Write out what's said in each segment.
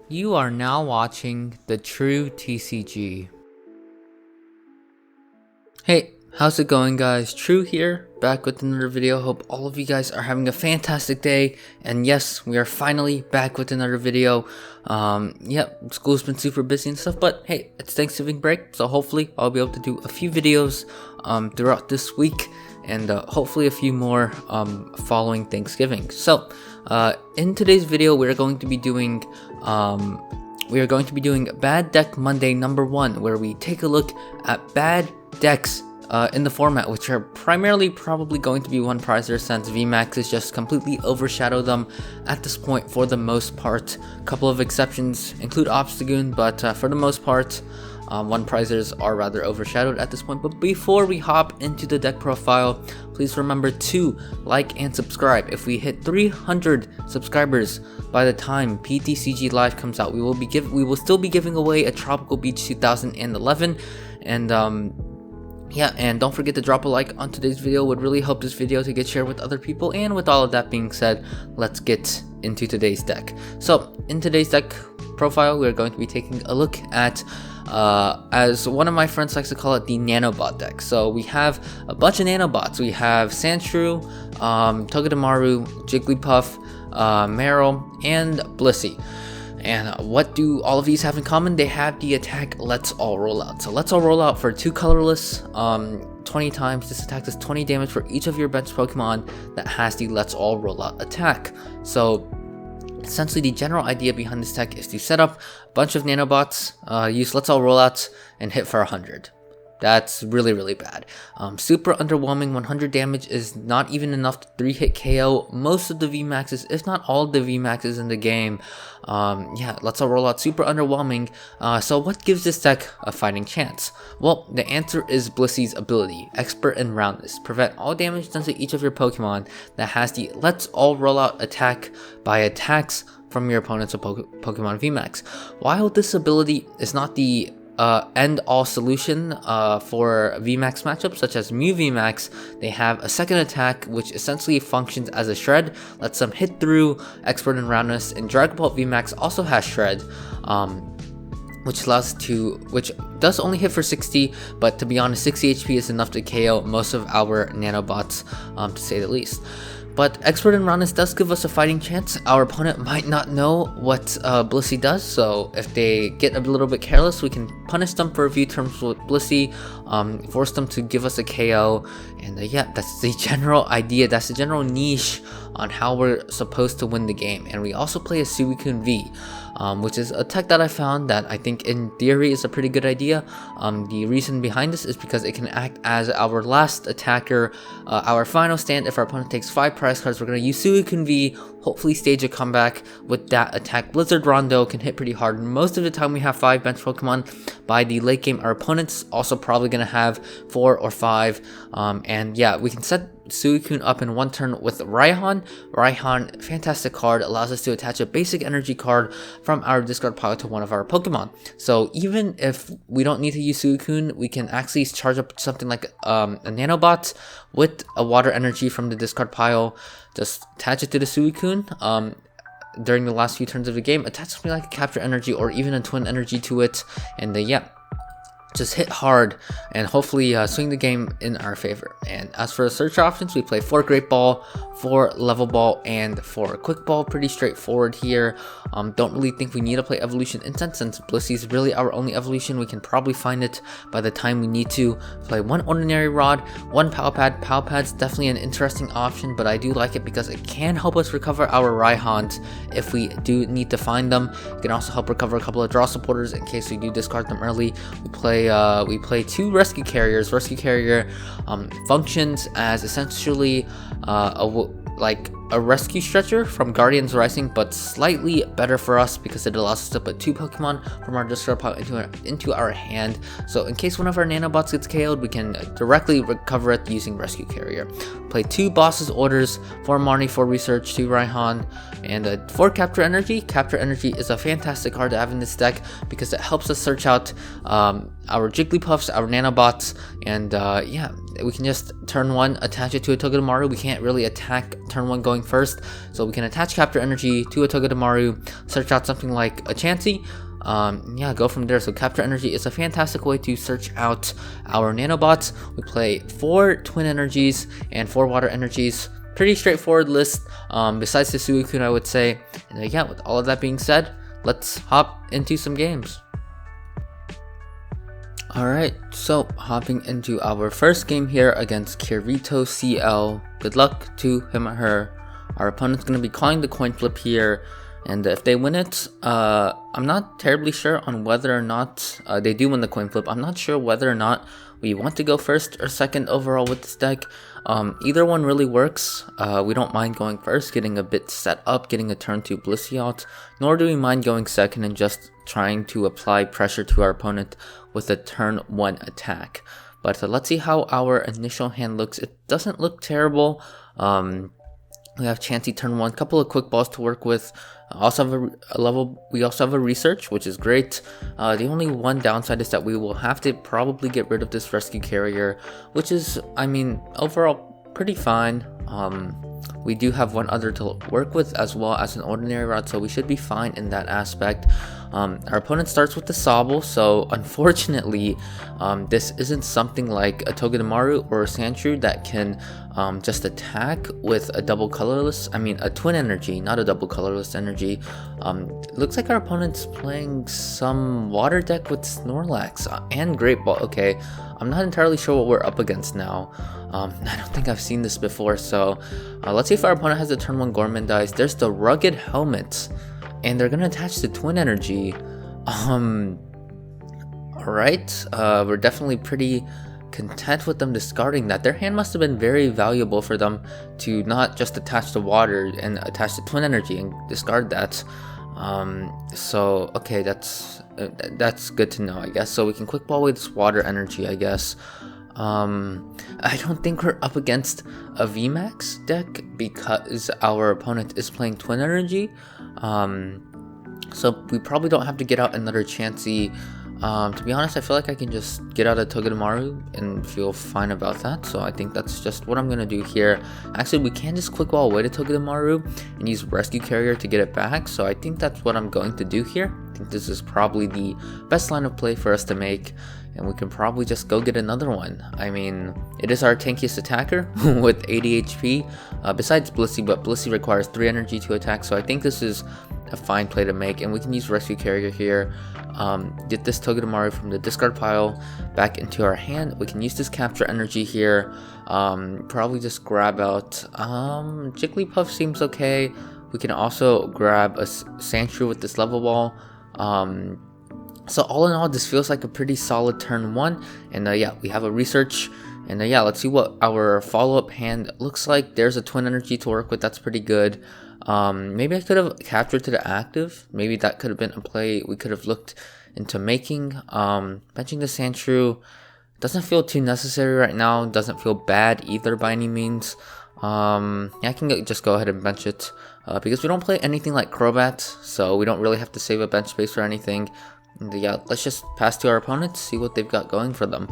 You are now watching the True TCG. Hey, how's it going guys? True here, back with another video. Hope all of you guys are having a fantastic day. And yes, we are finally back with another video. School's been super busy and stuff, but hey, it's Thanksgiving break, so hopefully I'll be able to do a few videos throughout this week, and hopefully a few more following Thanksgiving. So in today's video, we're going to be doing Bad Deck Monday #1, where we take a look at bad decks in the format, which are primarily probably going to be one prizers, since VMAX has just completely overshadowed them at this point for the most part. A couple of exceptions include Obstagoon, but for the most part, one prizers are rather overshadowed at this point. But before we hop into the deck profile, please remember to like and subscribe. If we hit 300 subscribers by the time PTCG Live comes out, we will still be giving away a Tropical Beach 2011, and and don't forget to drop a like on today's video. Would really help this video to get shared with other people. And with all of that being said, let's get into today's deck. So in today's deck profile, we're going to be taking a look at as one of my friends likes to call it, the nanobot deck. So we have a bunch of nanobots. We have Sandshrew, Togedemaru, Jigglypuff, Marill, and Blissey. And what do all of these have in common? They have the attack Let's All Rollout. So Let's All Rollout for 2 colorless, 20 times. This attack does 20 damage for each of your bench Pokemon that has the Let's All Rollout attack. So essentially, the general idea behind this deck is to set up a bunch of nanobots, use Let's All Rollouts, and hit for 100. That's really bad. Super underwhelming. 100 damage is not even enough to 3-hit KO most of the VMAXs, if not all of the VMAXs in the game. Let's All Rollout, super underwhelming. So what gives this deck a fighting chance? Well, the answer is Blissey's ability, Expert in Roundness. Prevent all damage done to each of your Pokemon that has the Let's All Rollout attack by attacks from your opponent's Pokemon VMAX. While this ability is not the end-all solution for VMAX matchups such as Mew VMAX, they have a second attack which essentially functions as a shred, lets them hit through Expert in Roundness, and Dragon Ball VMAX also has shred, which does only hit for 60, but to be honest, 60 HP is enough to KO most of our nanobots, to say the least. But Expert in Roundness does give us a fighting chance. Our opponent might not know what Blissey does, so if they get a little bit careless, we can punish them for a few turns with Blissey, force them to give us a KO, and that's the general idea. That's the general niche on how we're supposed to win the game. And we also play a Suicune V, which is a tech that I found that I think in theory is a pretty good idea. The reason behind this is because it can act as our last attacker, our final stand. If our opponent takes 5 prize cards, we're going to use Suicune V, hopefully stage a comeback with that attack. Blizzard Rondo can hit pretty hard. Most of the time we have 5 bench Pokemon. By the late game, our opponent's also probably going to have 4 or 5. We can set Suicune up in 1 turn with Raihan. Raihan, fantastic card, allows us to attach a basic energy card from our discard pile to one of our Pokemon. So even if we don't need to use Suicune, we can actually charge up something like a nanobot with a water energy from the discard pile, just attach it to the Suicune during the last few turns of the game, attach something like a Capture Energy or even a Twin Energy to it, and just hit hard and hopefully swing the game in our favor. And as for the search options, we play 4 Great Ball, 4 Level Ball, and 4 Quick Ball. Pretty straightforward here. Don't really think we need to play Evolution Incense, since Blissey is really our only evolution. We can probably find it by the time we need to. Play 1 Ordinary Rod, 1 Pal Pad. Pal Pad's definitely an interesting option, but I do like it because it can help us recover our Raihans if we do need to find them. It can also help recover a couple of draw supporters in case we do discard them early. We play 2 Rescue Carriers. Rescue Carrier functions as essentially a rescue stretcher from Guardians Rising, but slightly better for us because it allows us to put 2 Pokemon from our discard pile into our hand. So in case one of our nanobots gets KO'd, we can directly recover it using Rescue Carrier. Play 2 Boss's Orders, 4 Marnie, 4 Research, 2 Raihan, and 4 Capture Energy. Capture Energy is a fantastic card to have in this deck because it helps us search out our Jigglypuffs, our nanobots, and yeah, we can just turn 1 attach it to a Togedemaru. We can't really attack turn 1 going first, so we can attach Capture Energy to a Togedemaru, search out something like a Chansey, yeah, go from there. So Capture Energy is a fantastic way to search out our nanobots. We play 4 Twin Energies and 4 Water Energies. Pretty straightforward list, besides the Suicune, I would say. And yeah, with all of that being said, let's hop into some games. Alright, so hopping into our first game here against Kirito CL. Good luck to him or her. Our opponent's going to be calling the coin flip here, and if they win it, I'm not terribly sure on whether or not they do win the coin flip. I'm not sure whether or not we want to go first or second overall with this deck. Either one really works. We don't mind going first, getting a bit set up, getting a turn 2 Blissey out, nor do we mind going second and just trying to apply pressure to our opponent with a turn 1 attack. But let's see how our initial hand looks. It doesn't look terrible. We have Chansey turn 1, couple of quick balls to work with. Also have a level. We also have a research, which is great. The only one downside is that we will have to probably get rid of this Rescue Carrier, which is, I mean, overall pretty fine. We do have one other to work with, as well as an Ordinary Rod, so we should be fine in that aspect. Our opponent starts with the Sobble, so unfortunately, this isn't something like a Togedemaru or a Sandshrew that can just attack with a double colorless, a Twin Energy, not a double colorless energy. Looks like our opponent's playing some water deck with Snorlax and Great Ball. Okay, I'm not entirely sure what we're up against now. I don't think I've seen this before, so let's see if our opponent has a turn 1 Gormandize. There's the Rugged Helmet, and they're gonna attach the Twin Energy. Alright, we're definitely pretty content with them discarding that. Their hand must have been very valuable for them to not just attach the water and attach the Twin Energy and discard that. So okay, that's good to know, I guess. So we can quick ball away this Water Energy, I guess. I don't think we're up against a VMAX deck because our opponent is playing Twin Energy. So we probably don't have to get out another Chansey. To be honest, I feel like I can just get out a Togedemaru and feel fine about that. So I think that's just what I'm going to do here. Actually, we can just quick ball away to Togedemaru and use Rescue Carrier to get it back. So I think that's what I'm going to do here. I think this is probably the best line of play for us to make. And we can probably just go get another one. I mean, it is our tankiest attacker with 80 HP, besides Blissey, but Blissey requires 3 energy to attack, so I think this is a fine play to make. And we can use Rescue Carrier here, get this Togedemaru from the discard pile back into our hand. We can use this Capture Energy here, probably just grab out, Jigglypuff seems okay. We can also grab a Sandshrew with this Level Ball. So all in all, this feels like a pretty solid turn 1, and yeah, we have a research, and yeah, let's see what our follow-up hand looks like. There's a Twin Energy to work with, that's pretty good. Maybe I could have captured to the active. Maybe that could have been a play we could have looked into making. Benching the Sandshrew doesn't feel too necessary right now, doesn't feel bad either by any means. Yeah, I can just go ahead and bench it, because we don't play anything like Crobat, so we don't really have to save a bench space or anything. And yeah, let's just pass to our opponents, see what they've got going for them.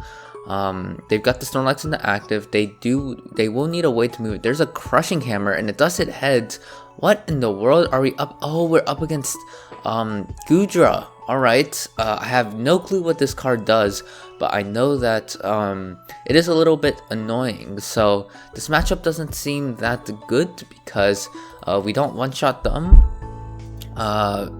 They've got the Snorlax in the active. They will need a way to move it. There's a Crushing Hammer, and it does hit heads. What in the world are we up? Oh, we're up against Goodra. Alright, I have no clue what this card does, but I know that it is a little bit annoying. So this matchup doesn't seem that good because we don't one-shot them.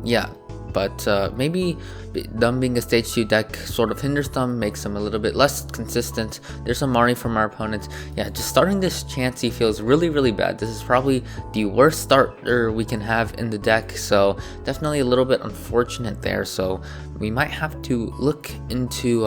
Yeah. But maybe them being a stage 2 deck sort of hinders them, makes them a little bit less consistent. There's some Marnie from our opponent. Yeah, just starting this Chansey feels really, really bad. This is probably the worst starter we can have in the deck, so definitely a little bit unfortunate there. So we might have to look into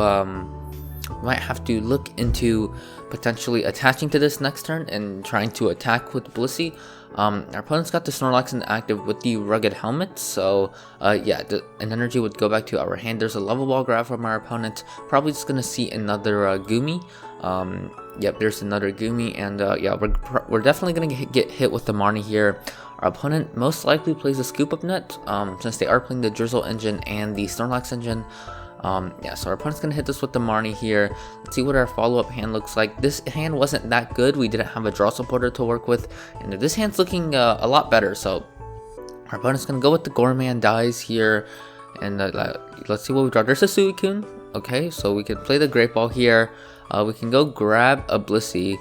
potentially attaching to this next turn and trying to attack with Blissey. Our opponent's got the Snorlax in the active with the Rugged Helmet, so yeah, an energy would go back to our hand. There's a Level Ball grab from our opponent, probably just gonna see another Goomy. Yep, there's another Goomy, and yeah, we're definitely gonna get hit with the Marnie here. Our opponent most likely plays a Scoop Up Net, since they are playing the Drizzle engine and the Snorlax engine. Yeah, so our opponent's gonna hit us with the Marnie here. Let's see what our follow-up hand looks like. This hand wasn't that good. We didn't have a draw supporter to work with, and this hand's looking a lot better. So our opponent's gonna go with the Gourmandize here, and let's see what we draw. There's a Suicune. Okay, so we can play the Great Ball here. We can go grab a Blissey,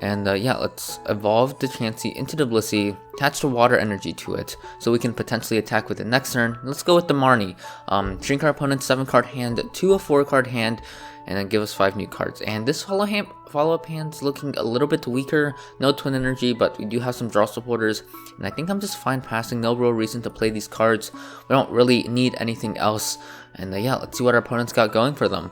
and yeah, let's evolve the Chansey into the Blissey, attach the water energy to it, so we can potentially attack with the next turn. Let's go with the Marnie. Shrink our opponent's 7-card hand to a 4-card hand, and then give us 5 new cards. And this follow-up hand's looking a little bit weaker. No Twin Energy, but we do have some draw supporters, and I think I'm just fine passing. No real reason to play these cards. We don't really need anything else. And yeah, let's see what our opponent's got going for them.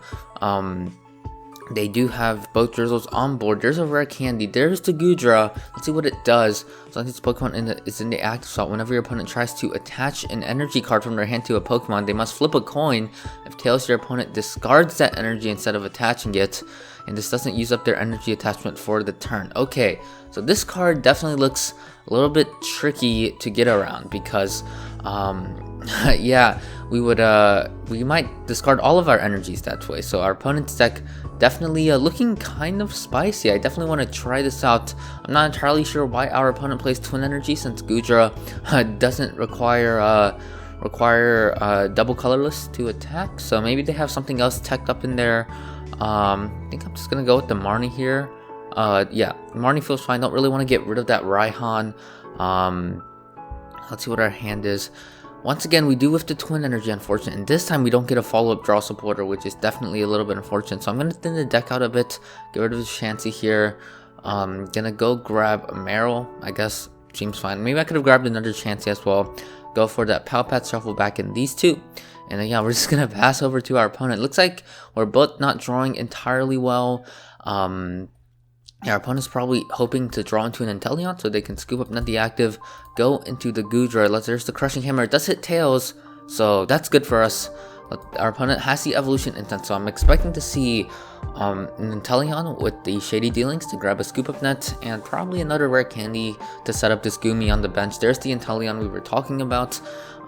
They do have both Drizzles on board. There's a rare candy. There's the Goodra. Let's see what it does. So this Pokemon is in the active slot. Whenever your opponent tries to attach an energy card from their hand to a Pokemon, they must flip a coin. If tails, your opponent discards that energy instead of attaching it, and this doesn't use up their energy attachment for the turn. Okay, so this card definitely looks a little bit tricky to get around because yeah, we might discard all of our energies that way. So our opponent's deck definitely looking kind of spicy. I definitely want to try this out. I'm not entirely sure why our opponent plays Twin Energy, since Goodra doesn't require double colorless to attack. So maybe they have something else teched up in there. I think I'm just gonna go with the Marnie here. Yeah, Marnie feels fine. Don't really want to get rid of that Raihan. Let's see what our hand is. Once again, we do with the Twin Energy, unfortunate, and this time we don't get a follow-up draw supporter, which is definitely a little bit unfortunate. So I'm going to thin the deck out a bit, get rid of the Chansey here. Gonna go grab a Marill, I guess, seems fine. Maybe I could have grabbed another Chansey as well. Go for that Pal Pad, shuffle back in these two. And then, yeah, we're just going to pass over to our opponent. Looks like we're both not drawing entirely well. Yeah, our opponent's probably hoping to draw into an Inteleon so they can scoop up not the active, go into the Goodra. There's the Crushing Hammer. It does hit tails, so that's good for us. Our opponent has the Evolution Intent, so I'm expecting to see an Inteleon with the Shady Dealings to grab a Scoop Up Net, and probably another rare candy to set up this Goomy on the bench. There's the Inteleon we were talking about.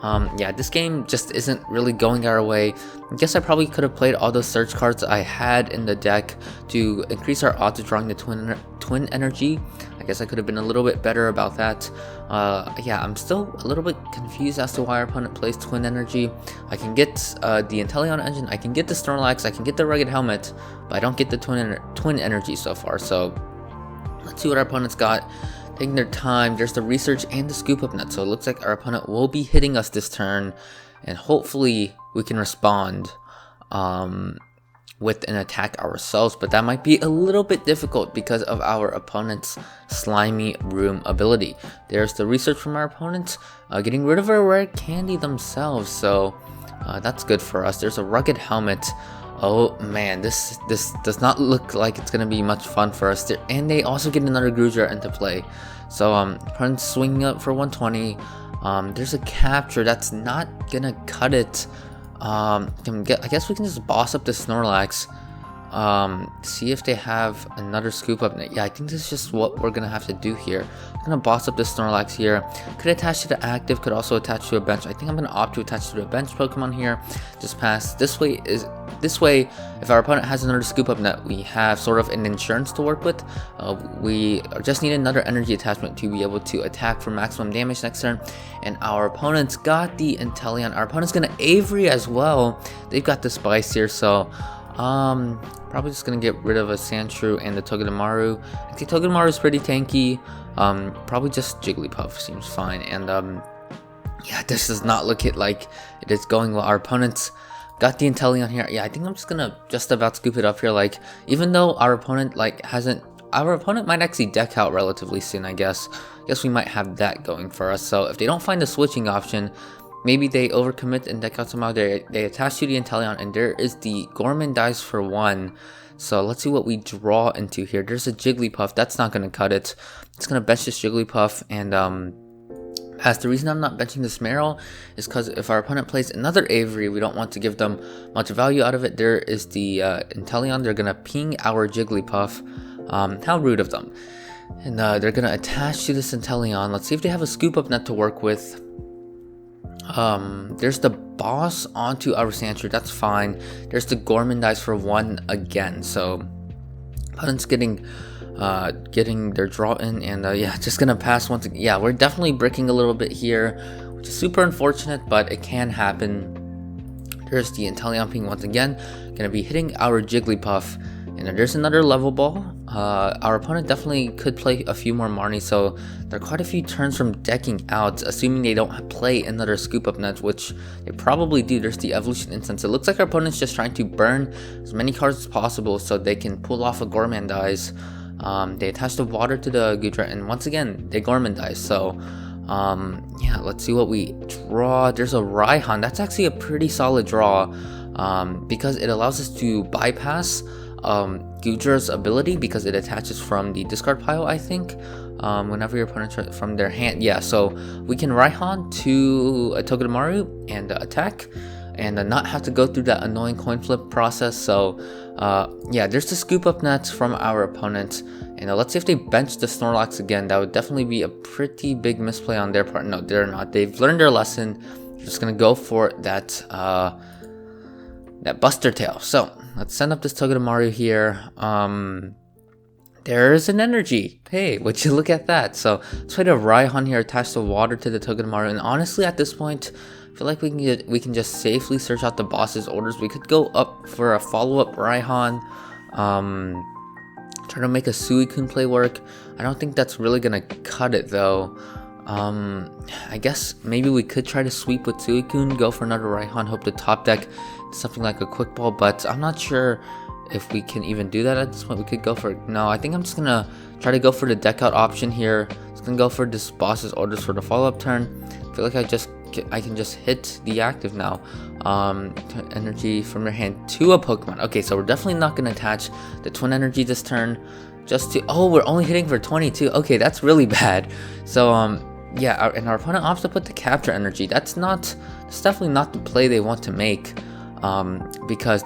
Yeah, this game just isn't really going our way. I guess I probably could have played all those search cards I had in the deck to increase our odds of drawing the Twin Energy. I guess I could have been a little bit better about that. Yeah, I'm still a little bit confused as to why our opponent plays Twin Energy. I can get the Inteleon engine, I can get the Snorlax, I can get the Rugged Helmet, but I don't get the Twin Energy so far. So let's see what our opponent's got. Taking their time. There's the Research and the Scoop Up Net, so it looks like our opponent will be hitting us this turn, and hopefully we can respond with an attack ourselves, but that might be a little bit difficult because of our opponent's Slimy Room ability. There's the Research from our opponent, getting rid of a rare candy themselves, so that's good for us. There's a Rugged Helmet. Oh man, this does not look like it's gonna be much fun for us. And they also get another Goodra into play. So opponent's swinging up for 120. There's a Capture. That's not gonna cut it. I guess we can just boss up the Snorlax. See if they have another Scoop Up Net. Yeah, I think this is just what we're gonna have to do here. I'm gonna boss up the Snorlax here. Could attach to the active, could also attach to a bench. I think I'm gonna opt to attach to the bench Pokemon here. Just pass. This way, if our opponent has another Scoop Up Net, we have sort of an insurance to work with. We just need another energy attachment to be able to attack for maximum damage next turn. And our opponent's got the Inteleon. Our opponent's gonna Avery as well. They've got the Spice here, so probably just gonna get rid of a Sandshrew and the Togedemaru. Actually, Togedemaru is pretty tanky. Probably just Jigglypuff seems fine. And yeah, this does not look like it is going well. Our opponent's got the Inteleon here. Yeah, I think I'm just gonna about scoop it up here. Like, even though our opponent our opponent might actually deck out relatively soon. I guess we might have that going for us. So if they don't find a switching option, maybe they overcommit and deck out somehow. They attach to the Inteleon, and there is the Gourmandize for 1. So let's see what we draw into here. There's a Jigglypuff. That's not going to cut it. It's going to bench this Jigglypuff, and as the reason I'm not benching this Marill is because if our opponent plays another Avery, we don't want to give them much value out of it. There is the Inteleon. They're going to ping our Jigglypuff. How rude of them. And they're going to attach to this Inteleon. Let's see if they have a Scoop Up Net to work with. There's the boss onto our Sandshrew, that's fine. There's the Gourmandize for 1 again, so opponent's getting their draw in, and yeah, just gonna pass once again. Yeah, we're definitely breaking a little bit here, which is super unfortunate, but it can happen. There's the Inteleon once again, gonna be hitting our Jigglypuff, and then there's another Level Ball. Our opponent definitely could play a few more Marnies, so there are quite a few turns from decking out, assuming they don't play another Scoop Up Net, which they probably do. There's the Evolution Instance. It looks like our opponent's just trying to burn as many cards as possible so they can pull off a Gourmandize. They attach the water to the Goodra, and once again, they Gourmandize. So, yeah, let's see what we draw. There's a Raihan. That's actually a pretty solid draw, because it allows us to bypass Goodra's ability, because it attaches from the discard pile, I think, whenever your opponent from their hand. Yeah, so we can Raihan to a Togedemaru and attack, and not have to go through that annoying coin flip process. So yeah, there's the Scoop Up Nets from our opponent, and let's see if they bench the Snorlax again. That would definitely be a pretty big misplay on their part. No, they're not. They've learned their lesson. They're just gonna go for that that Buster Tail. So let's send up this Togedemaru here. There's an energy. Hey, would you look at that? So let's try to Raihan here, attach the water to the Togedemaru, and honestly at this point, I feel like we can just safely search out the boss's orders. We could go up for a follow-up Raihan, try to make a Suicune play work. I don't think that's really gonna cut it though. I guess maybe we could try to sweep with Suicune, go for another Raihan, hope to top deck something like a Quick Ball, but I'm not sure if we can even do that at this point. We could go for, no, I think I'm just gonna try to go for the deck out option here. Just gonna go for this boss's orders for the follow-up turn. I feel like I can just hit the active now. Energy from your hand to a Pokemon. Okay, so we're definitely not gonna attach the Twin Energy this turn. Just to, oh, we're only hitting for 22. Okay, that's really bad. So yeah, and our opponent opts to put the Capture Energy. That's definitely not the play they want to make. Because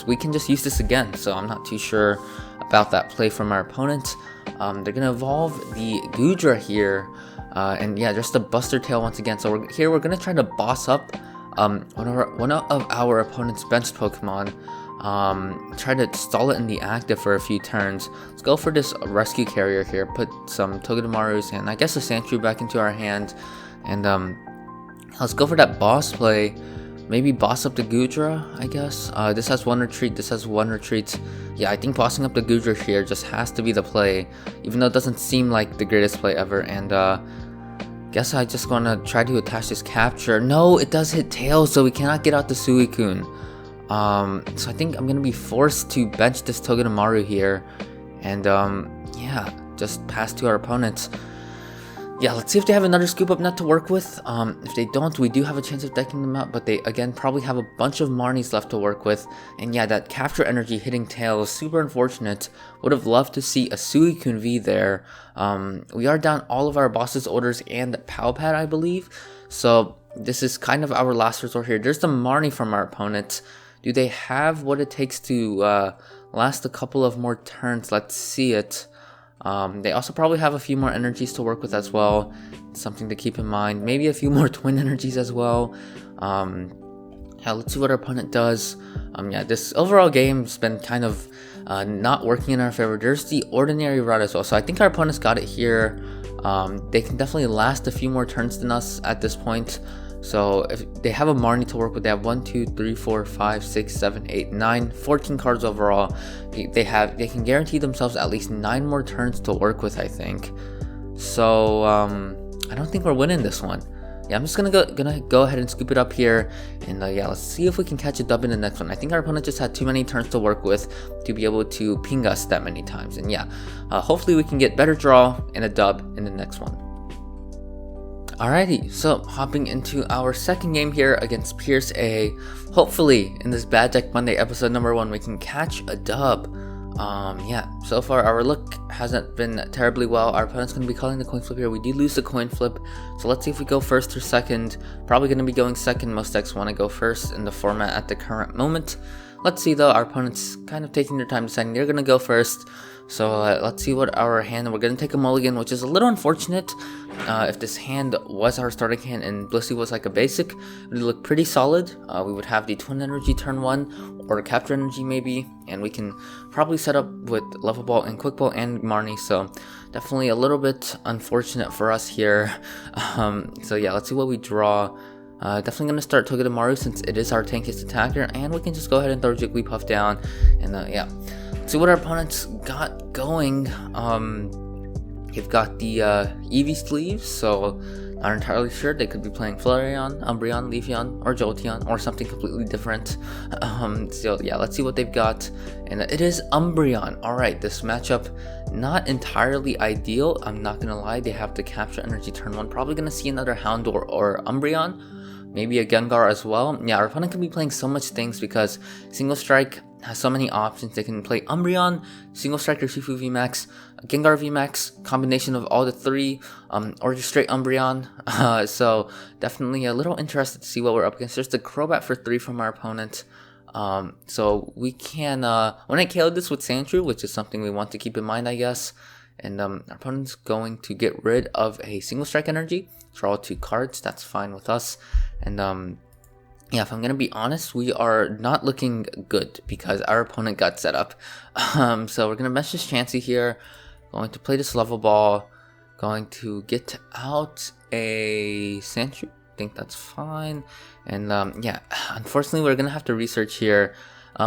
we can just use this again, so I'm not too sure about that play from our opponent. They're gonna evolve the Goodra here, and yeah, just the Buster Tail once again. So we're gonna try to boss up one of our opponent's benched Pokemon. Try to stall it in the active for a few turns. Let's go for this Rescue Carrier here. Put some Togedemarus and I guess a Sandshrew back into our hand, and let's go for that boss play. Maybe boss up the Goodra, I guess. This has 1 retreat, this has 1 retreat. Yeah, I think bossing up the Goodra here just has to be the play, even though it doesn't seem like the greatest play ever. And guess I just gonna try to attach this Capture. No, it does hit Tails, so we cannot get out the Suicune. So I think I'm gonna be forced to bench this Togedemaru here, and yeah, just pass to our opponents. Yeah, let's see if they have another Scoop Up Net to work with. If they don't, we do have a chance of decking them out, but they, again, probably have a bunch of Marnies left to work with. And yeah, that Capture Energy hitting Tail is super unfortunate. Would have loved to see a Suicune V there. We are down all of our boss's orders and Pal Pad, I believe. So this is kind of our last resort here. There's the Marnie from our opponent. Do they have what it takes to last a couple of more turns? Let's see it. They also probably have a few more energies to work with as well. Something to keep in mind. Maybe a few more Twin Energies as well. Yeah, let's see what our opponent does. Yeah, this overall game's been kind of not working in our favor. There's the Ordinary Rod as well. So I think our opponent's got it here. They can definitely last a few more turns than us at this point. So if they have a Marnie to work with, they have 1, 2, 3, 4, 5, 6, 7, 8, 9, 14 cards overall. They can guarantee themselves at least 9 more turns to work with, I think. So I don't think we're winning this one. Yeah, I'm just gonna go ahead and scoop it up here, and yeah, let's see if we can catch a dub in the next one. I think our opponent just had too many turns to work with to be able to ping us that many times, and yeah, hopefully we can get better draw and a dub in the next one. Alrighty, so hopping into our second game here against Pierce A. Hopefully in this Bad Deck Monday episode number 1 we can catch a dub. Yeah, so far our luck hasn't been terribly well. Our opponent's going to be calling the coin flip here. We did lose the coin flip, so let's see if we go first or second. Probably going to be going second. Most decks want to go first in the format at the current moment. Let's see though, our opponent's kind of taking their time deciding they're going to go first. So let's see what our hand, we're going to take a mulligan, which is a little unfortunate. If this hand was our starting hand and Blissey was like a basic, it would look pretty solid. We would have the Twin Energy turn 1 or Capture Energy maybe, and we can probably set up with Level Ball and Quick Ball and Marnie, so definitely a little bit unfortunate for us here. So yeah, let's see what we draw. Definitely going to start Togedemaru since it is our tankiest attacker, and we can just go ahead and throw Jigglypuff down, and yeah. Let's see what our opponents got going. You've got the Eevee sleeves, so not entirely sure. They could be playing Flareon, Umbreon, Leafeon, or Jolteon, or something completely different. So yeah, let's see what they've got. And it is Umbreon. Alright, this matchup, not entirely ideal. I'm not gonna lie, they have the Capture Energy turn 1. Probably gonna see another Houndour or Umbreon. Maybe a Gengar as well. Yeah, our opponent can be playing so much things because Single Strike has so many options. They can play Umbreon, Single Strike Urshifu VMAX, Gengar VMAX, combination of all the three, or just straight Umbreon. So definitely a little interested to see what we're up against. There's the Crobat for 3 from our opponent. So we can, when I KO'd this with Sandshrew, which is something we want to keep in mind, I guess. And our opponent's going to get rid of a Single Strike Energy, draw 2 cards, that's fine with us. And yeah, if I'm gonna be honest, we are not looking good because our opponent got set up. So we're gonna message Chansey here, going to play this Level Ball, going to get out a Sandshrew. I think that's fine. And yeah, unfortunately we're gonna have to research here.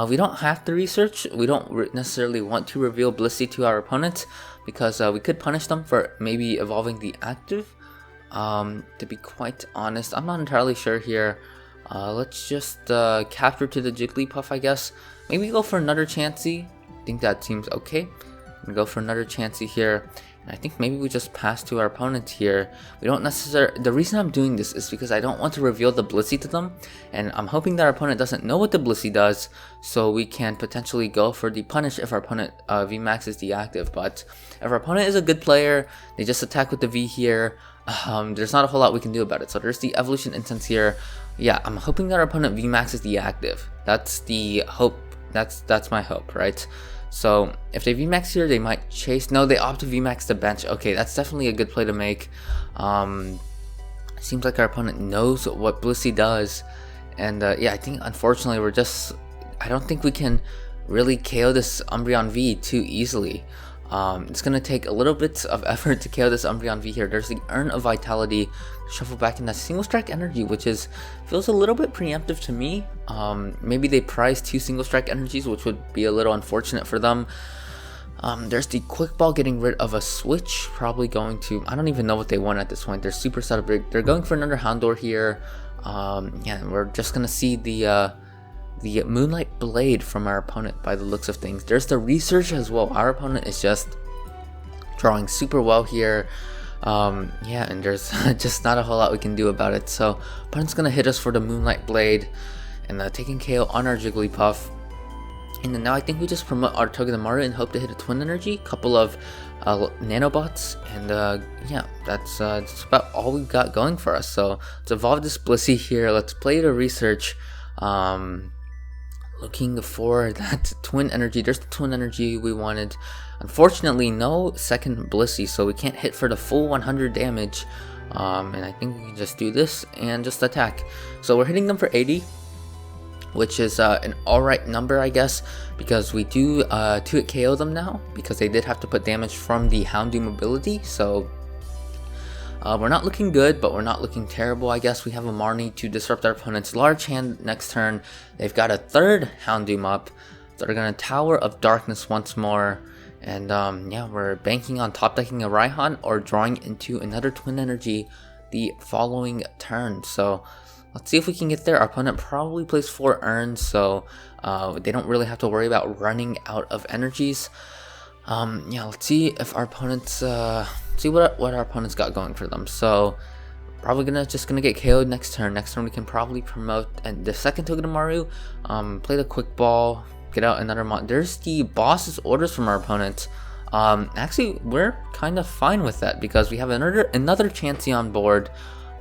We don't have to research. We don't necessarily want to reveal Blissey to our opponent because we could punish them for maybe evolving the active. To be quite honest, I'm not entirely sure here. Let's just capture to the Jigglypuff, I guess. Maybe go for another Chansey. I think that seems okay. Go for another Chansey here. And I think maybe we just pass to our opponent here. We don't necessarily... The reason I'm doing this is because I don't want to reveal the Blissey to them. And I'm hoping that our opponent doesn't know what the Blissey does. So we can potentially go for the punish if our opponent VMAX is deactive. But if our opponent is a good player, they just attack with the V here. There's not a whole lot we can do about it. So there's the Evolution Instance here. Yeah, I'm hoping that our opponent VMAX is deactive. That's the hope. That's my hope, right? So if they VMAX here, they might chase. No, they opt to VMAX the bench. Okay, that's definitely a good play to make. Seems like our opponent knows what Blissey does. And yeah, I think unfortunately we're just... I don't think we can really KO this Umbreon V too easily. It's going to take a little bit of effort to KO this Umbreon V here. There's the Urn of Vitality, shuffle back in that Single Strike Energy, which feels a little bit preemptive to me. Maybe they prize 2 Single Strike Energies, which would be a little unfortunate for them. There's the Quick Ball getting rid of a Switch, probably going to... I don't even know what they want at this point. They're super set up. They're going for another Houndour here. Yeah, we're just going to see the Moonlight Blade from our opponent by the looks of things. There's the Research as well. Our opponent is just drawing super well here. Yeah, and there's just not a whole lot we can do about it. So opponent's gonna hit us for the Moonlight Blade and taking KO on our Jigglypuff. And then now I think we just promote our Togedemaru and hope to hit a Twin Energy, couple of nanobots, and yeah, that's about all we've got going for us. So let's evolve this Blissey here. Let's play the Research. Looking for that Twin Energy. There's the Twin Energy we wanted. Unfortunately, no second Blissey, so we can't hit for the full 100 damage. And I think we can just do this and just attack. So we're hitting them for 80, which is an alright number, I guess, because we do 2-hit KO them now, because they did have to put damage from the Houndoom ability. So we're not looking good, but we're not looking terrible, I guess. We have a Marnie to disrupt our opponent's large hand next turn. They've got a 3rd Houndoom up, so they're going to Tower of Darkness once more. And yeah, we're banking on top decking a Raihan or drawing into another Twin Energy the following turn. So let's see if we can get there. Our opponent probably plays 4 urns, so they don't really have to worry about running out of energies. Yeah, let's see if our opponents... see what our opponents got going for them. So probably just gonna get KO'd next turn. Next turn we can probably promote and the second Togedemaru, play the Quick Ball, get out another there's the boss's orders from our opponent. Actually we're kind of fine with that because we have another Chansey on board.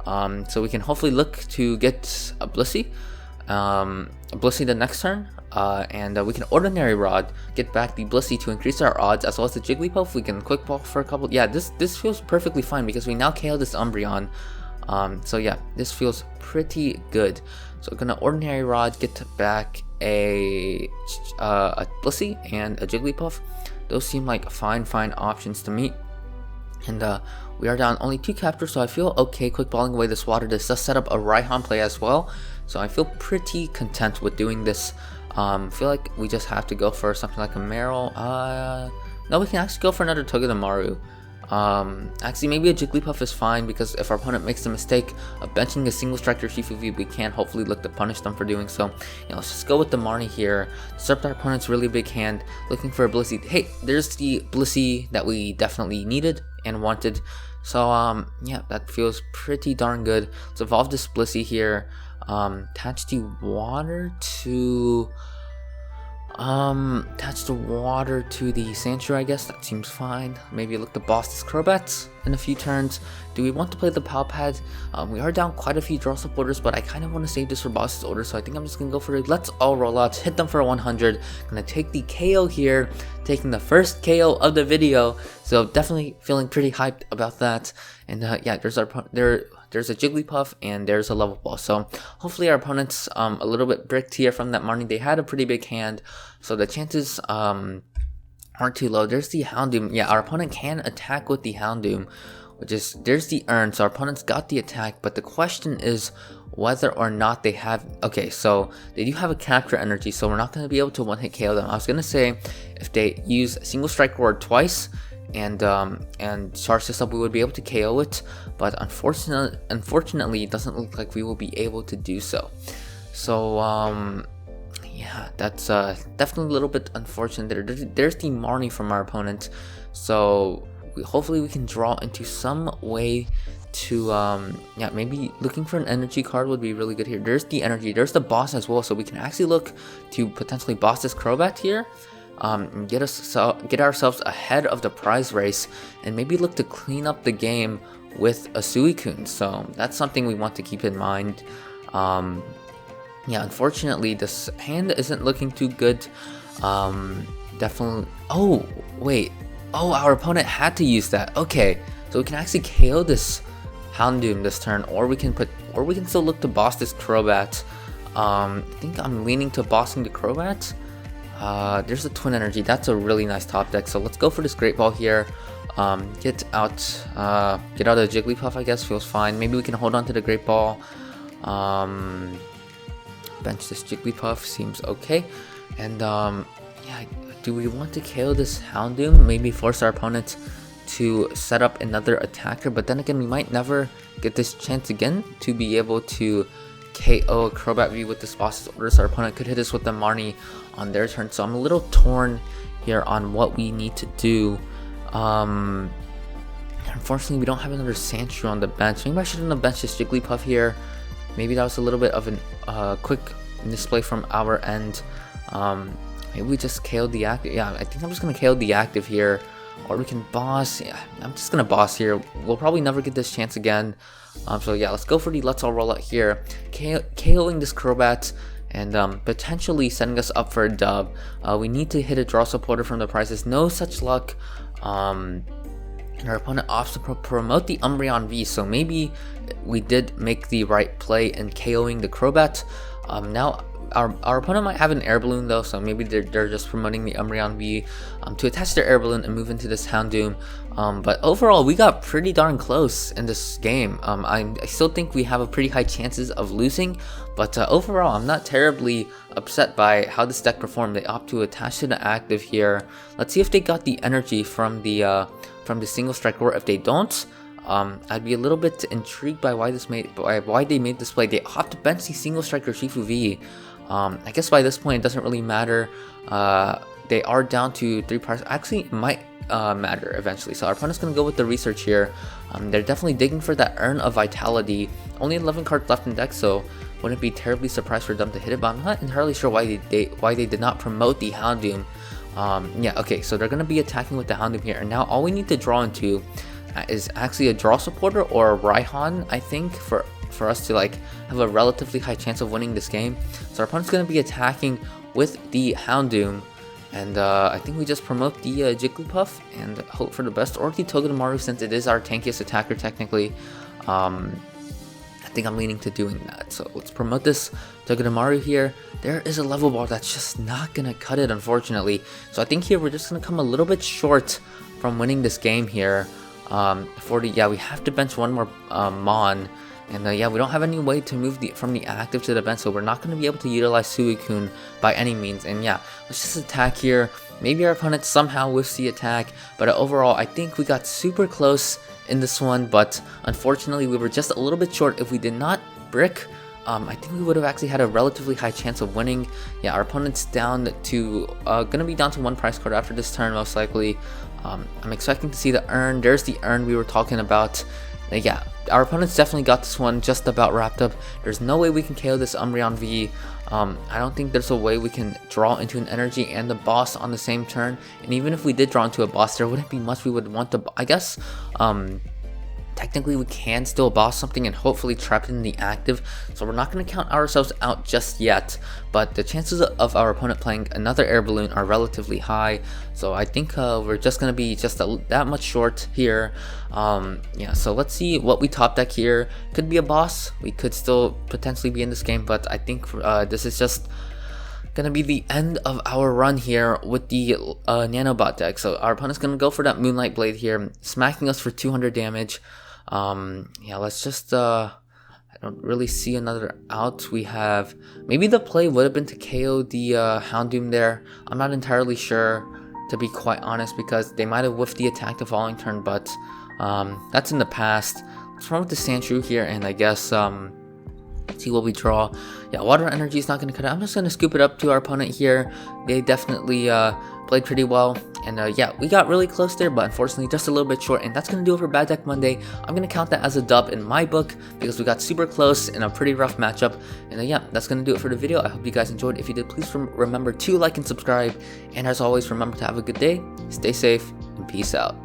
So we can hopefully look to get a Blissey. Blissey the next turn, and we can Ordinary Rod, get back the Blissey to increase our odds, as well as the Jigglypuff. We can Quick Ball for a couple. Yeah, this feels perfectly fine because we now KO this Umbreon. So yeah, this feels pretty good. So we're gonna Ordinary Rod, get back a Blissey and a Jigglypuff. Those seem like fine options to me. And we are down only 2 captures, so I feel okay quick balling away this water. This does set up a Raihan play as well, so I feel pretty content with doing this. Feel like we just have to go for something like a Marill. No, we can actually go for another Togedemaru. Actually, maybe a Jigglypuff is fine, because if our opponent makes the mistake of benching a single striker Shifu V, we can hopefully look to punish them for doing so. Let's just go with the Marnie here. Disrupt our opponent's really big hand, looking for a Blissey. Hey, there's the Blissey that we definitely needed and wanted. So yeah, that feels pretty darn good. Let's evolve this Blissey here. Attach the water to the Sandshrew, I guess. That seems fine. Maybe look to boss this Crobat in a few turns. Do we want to play the Pal Pad? We are down quite a few draw supporters, but I kind of want to save this for boss's order, so I think I'm just gonna go for it. Let's all rollouts, hit them for 100. Gonna take the KO here, taking the first KO of the video, so definitely feeling pretty hyped about that. And yeah, there's a Jigglypuff and there's a Level Ball, so hopefully our opponent's a little bit bricked here from that Marnie. They had a pretty big hand, so the chances aren't too low. There's the Houndoom. Yeah, our opponent can attack with the Houndoom, which is, there's the Urn, so our opponent's got the attack, but the question is whether or not they have, okay, so they do have a Capture Energy, so we're not going to be able to one-hit KO them. I was going to say if they use Single Strike Ward twice and charge this up, we would be able to KO it, but unfortunately it doesn't look like we will be able to do so. So yeah, that's definitely a little bit unfortunate. There's the Marnie from our opponent, so hopefully we can draw into some way to yeah, maybe looking for an energy card would be really good here. There's the energy, there's the boss as well, so we can actually look to potentially boss this Crobat here, and get ourselves ahead of the prize race, and maybe look to clean up the game with a Suicune. So that's something we want to keep in mind. Yeah, unfortunately this hand isn't looking too good. Definitely. Oh wait, oh, our opponent had to use that. Okay, so we can actually KO this Houndoom this turn, or we can still look to boss this Crobat. I think I'm leaning to bossing the Crobat. There's a Twin Energy. That's a really nice top deck. So let's go for this Great Ball here. Get out of Jigglypuff, I guess, feels fine. Maybe we can hold on to the Great Ball. Bench this Jigglypuff, seems okay. And yeah, do we want to KO this Houndoom? Maybe force our opponent to set up another attacker, but then again, we might never get this chance again to be able to KO Crobat V with this boss's order, so our opponent could hit us with the Marnie on their turn. So I'm a little torn here on what we need to do. Unfortunately, we don't have another Sandshrew on the bench. Maybe I shouldn't have benched this Jigglypuff here. Maybe that was a little bit of a quick misplay from our end. Maybe we just KO'd the active. Yeah, I think I'm just going to KO the active here. Or we can boss. Yeah, I'm just going to boss here. We'll probably never get this chance again. So yeah, let's go for the Let's All Rollout here. KOing this Crobat and potentially setting us up for a dub. We need to hit a draw supporter from the prizes. No such luck. And our opponent opts to promote the Umbreon V, so maybe we did make the right play in KOing the Crobat. Now our opponent might have an air balloon though, so maybe they're just promoting the Umbreon V to attach their air balloon and move into this Houndoom. But overall, we got pretty darn close in this game. I still think we have a pretty high chances of losing, but overall, I'm not terribly upset by how this deck performed. They opt to attach to the active here. Let's see if they got the energy from the single strike, or if they don't, I'd be a little bit intrigued by why they made this play. They opt to bench the single striker Shifu V. I guess by this point it doesn't really matter. They are down to 3 parts. Actually, it might matter eventually. So our opponent's gonna go with the research here. They're definitely digging for that Urn of Vitality. Only 11 cards left in deck, so wouldn't be terribly surprised for them to hit it. But I'm not entirely sure why they did not promote the Houndoom. Yeah, okay, so they're gonna be attacking with the Houndoom here, and now all we need to draw into is actually a draw supporter or a Raihan, I think, for for us to like have a relatively high chance of winning this game. So our opponent's going to be attacking with the Houndoom, and I think we just promote the Jigglypuff and hope for the best, or the Togedemaru, since it is our tankiest attacker technically. I think I'm leaning to doing that. So let's promote this Togedemaru here. There is a level ball that's just not gonna cut it, unfortunately. So I think here we're just gonna come a little bit short from winning this game here. We have to bench one more Mon. And yeah, we don't have any way to move from the active to the bench, so we're not going to be able to utilize Suicune by any means. And yeah, let's just attack here. Maybe our opponent somehow whiffs the attack, but overall, I think we got super close in this one, but unfortunately, we were just a little bit short. If we did not brick, I think we would have actually had a relatively high chance of winning. Yeah, our opponent's down to, gonna be down to 1 prize card after this turn, most likely. I'm expecting to see the Urn. There's the Urn we were talking about. Yeah, our opponent's definitely got this one just about wrapped up. There's no way we can KO this Umbreon V. I don't think there's a way we can draw into an energy and the boss on the same turn. And even if we did draw into a boss, there wouldn't be much we would want to, I guess, technically we can still boss something and hopefully trap it in the active, so we're not going to count ourselves out just yet, but the chances of our opponent playing another air balloon are relatively high, so I think we're just going to be just that much short here. Yeah, so let's see what we top deck here. Could be a boss, we could still potentially be in this game, but I think this is just gonna be the end of our run here with the nanobot deck. So our opponent's gonna go for that Moonlight Blade here, smacking us for 200 damage. Yeah, let's just I don't really see another out. We have, maybe the play would have been to KO the Houndoom there. I'm not entirely sure, to be quite honest, because they might have whiffed the attack the following turn, but that's in the past. Let's run with the Sandshrew here, and I guess see what we draw. Yeah, Water Energy is not going to cut it. I'm just going to scoop it up to our opponent here. They definitely played pretty well, and yeah, we got really close there, but unfortunately just a little bit short, and that's going to do it for Bad Deck Monday. I'm going to count that as a dub in my book because we got super close in a pretty rough matchup. And yeah, that's going to do it for the video. I hope you guys enjoyed. If you did, please remember to like and subscribe, and as always, remember to have a good day, stay safe, and peace out.